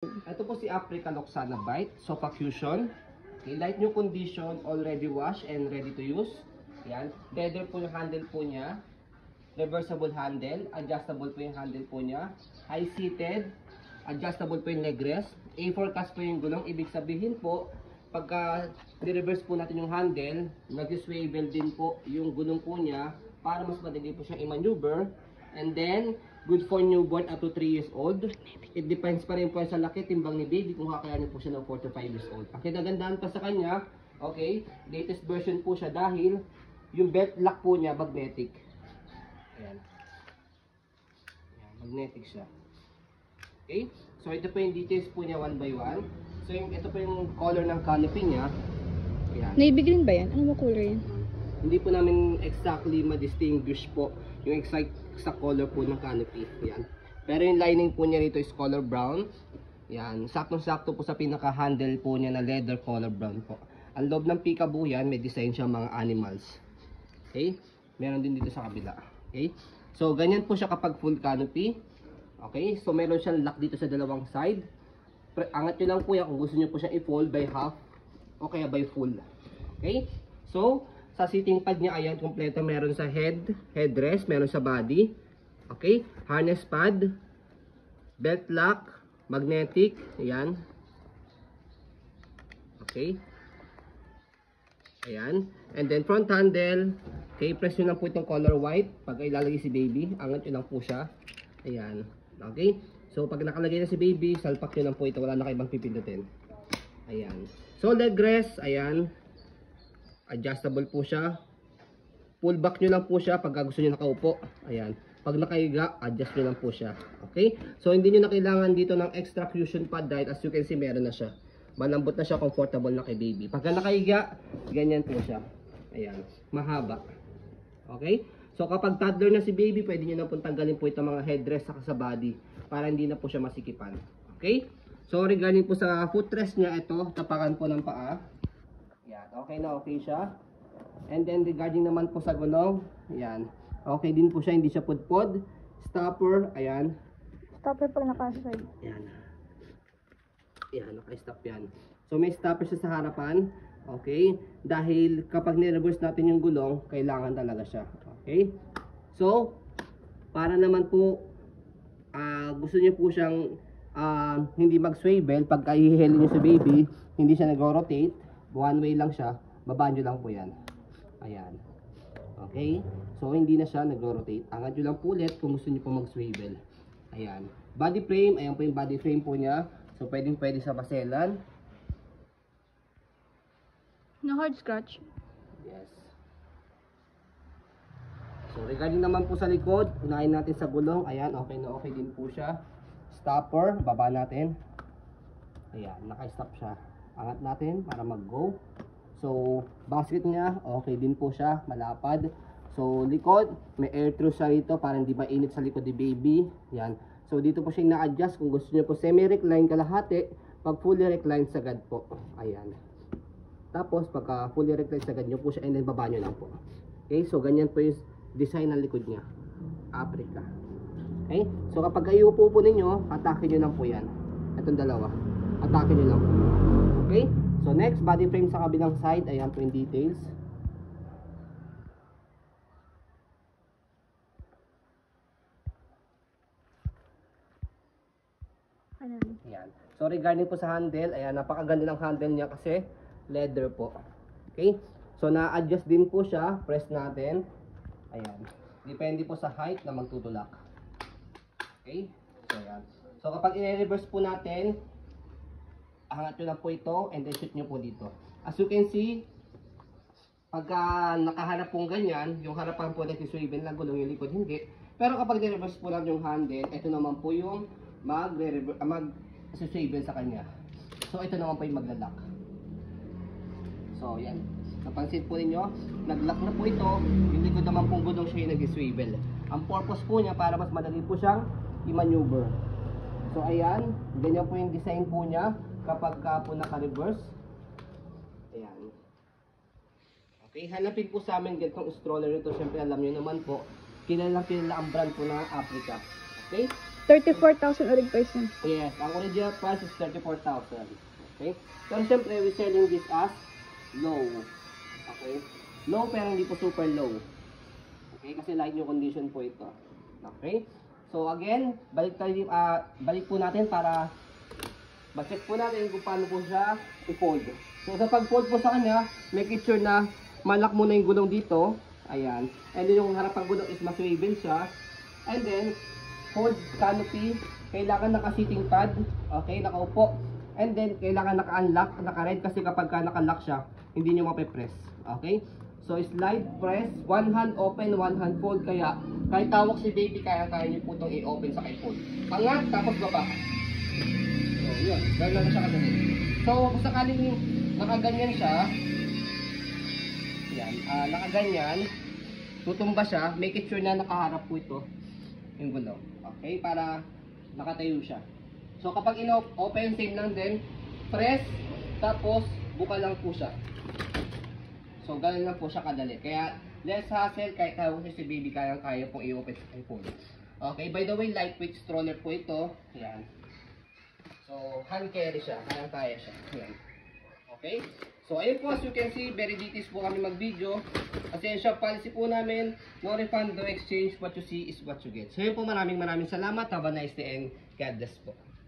Ito po si Africa Loxana Bite, Sofa Fusion. Okay, light new condition, already washed and ready to use. Yan. Leather po yung handle po niya. Reversible handle. Adjustable po yung handle po niya. High-seated. Adjustable po yung leg rest. A4 cast po yung gulong. Ibig sabihin po, pagka ni-reverse po natin yung handle, nag-swivel din po yung gulong po niya para mas madali po siyang i-maneuver. And then, good for newborn up to 3 years old. It depends pa rin po sa laki, timbang ni baby kung kakayanin po siya ng 4 to 5 years old. Ang kinagandaan pa sa kanya, okay, latest version po siya dahil yung belt lock po niya magnetic. Ayan. Ayan, magnetic siya. Okay, so ito po yung details po niya one by one. So ito po yung color ng canopy niya. Ayan. Navy green ba yan? Ano mo color yan? Hindi po namin exactly ma-distinguish po yung exact color po ng canopy. Yan. Pero yung lining po niya rito is color brown. Yan. Saktong-sakto po sa pinaka-handle po niya na leather color brown po. Ang loob ng peekaboo yan, may design siya mga animals. Okay? Meron din dito sa kabila. Okay? So, ganyan po siya kapag full canopy. Okay? So, meron siyang lock dito sa dalawang side. Angat nyo lang po yan kung gusto nyo po siya i-fold by half o kaya by full. Okay? So, sa seating pad niya, ayan, kompleto. Meron sa headrest, meron sa body. Okay? Harness pad, belt lock, magnetic, ayan. Okay? Ayan. And then front handle, okay, press nyo lang po itong color white. Pag ilalagay si baby, angat nyo lang po siya. Ayan. Okay? So, pag nakalagay na si baby, salpak nyo lang po ito. Wala na kayo ibang pipindutin. Ayan. So, leg rest, ayan. Adjustable po siya. Pull back nyo lang po siya pag gusto nyo nakaupo. Ayan. Pag nakahiga, adjust nyo lang po siya. Okay? So, hindi nyo na kailangan dito ng extra fusion pad dahil as you can see, meron na siya. Malambot na siya, comfortable na kay baby. Pagka nakahiga, ganyan po siya. Ayan. Mahaba. Okay? So, kapag toddler na si baby, pwede nyo na pong tanggalin po itong mga headrest saka sa body para hindi na po siya masikipan. Okay? So, regarding po sa footrest niya, ito, tapakan po ng paa. Yan, okay na okay siya. And then regarding naman po sa gulong, yan. Okay din po siya, hindi siya pudpod. Stopper, ayan. Stopper pala naka-side. Yan. Yan, naka-stop yan. So may stopper siya sa harapan. Okay? Dahil kapag ni-reverse natin yung gulong, kailangan talaga siya. Okay? So, para naman po, gusto niyo po siyang hindi mag-swivel. Pagka i-heli niyo sa baby, hindi siya nag-rotate. One way lang siya, babaan nyo lang po yan. Ayan. Okay? So, hindi na siya nag-rotate. Angat nyo lang po ulit kung gusto nyo po mag-swivel. Ayan. Body frame, ayan po yung body frame po niya. So, pwede sa paselan. No hard scratch? Yes. So, regarding naman po sa likod, unahin natin sa gulong. Ayan, okay na okay din po siya. Stopper, baba natin. Ayan, naka-stop siya. Angat natin para mag-go. So, basket niya, okay din po siya, malapad. So, likod, may air through siya rito para hindi mainit sa likod ni baby. Yan. So, dito po siya na-adjust kung gusto niyo po semi-recline kalahati. Pag fully recline, sagad po. Ayan. Tapos, pagka fully recline, sagad niyo po siya and then baba niyo lang po. Okay, so ganyan po yung design ng likod niya. Africa. Okay, so kapag kayo po ninyo, atake niyo lang po yan. Itong dalawa. Atake niyo lang po. Okay? So next, body frame sa kabilang side. Ayan po yung details. Ayan. So regarding po sa handle, ayan, napakaganda ng handle niya kasi leather po. Okay? So na-adjust din po siya. Press natin. Ayan. Depende po sa height na magtutulak. Okay? So ayan. So kapag i-reverse po natin, angat nyo lang po ito and then shoot nyo po dito. As you can see, pagka nakaharap pong ganyan, yung harapan po nag-swivel na gulong, yung likod hindi. Pero kapag i-reverse po lang yung handle, ito naman po yung mag-swivel sa kanya. So ito naman po yung maglalak. So yan. Napansin po ninyo, nag-lock na po ito, yung likod naman pong gulong siya yung nag-swivel. Ang purpose po niya para mas madali po siyang i-maneuver. So ayan, ganyan po yung design po niya kapag po naka-reverse. Ayan. Okay, hanapin po sa amin ganitong stroller ito. Siyempre alam nyo naman po, kilala ang brand po ng Africa. Okay? 34,000 ulit price yan. Yes, ang original price is 34,000. Okay? Pero syempre, we're selling this as low. Okay? Low pero hindi po super low. Okay? Kasi light yung condition po ito. Okay? So again, balik po natin para ma-check po natin kung paano po siya i-fold. So sa pag-fold po sa kanya, make it sure na malak muna yung gulong dito. Ayan. And then yung harapang gulong is mas-swivel siya. And then, hold canopy. Kailangan naka-sitting pad. Okay, nakaupo. And then, kailangan naka-unlock, naka-red kasi kapag naka-lock siya, hindi nyo mape-press. Okay? So, slide, press, one hand open, one hand fold. Kaya, kahit tawag si baby, kaya nyo po itong i-open sa i-fold. Angat, tapos baba. So, yun. Gano'n lang siya kadali. So, kung sakaling nakaganyan siya, yan, nakaganyan, tutumba siya, make it sure na nakaharap po ito yung gulong. Okay? Para nakatayo siya. So kapag open, same lang din, press, tapos buka lang po siya. So ganun lang po siya kadali. Kaya less hassle, kahit tawag si baby, kaya pong i-open sa iPhone. Okay, by the way, lightweight stroller po ito. Yan. So hand carry siya, kaya siya. Yan. Okay? So ayun po, as you can see, very details po kami mag-video. Kasi yung shop policy po namin, no refund, no exchange, what you see is what you get. So yun po, maraming salamat. Have a nice day and God bless po.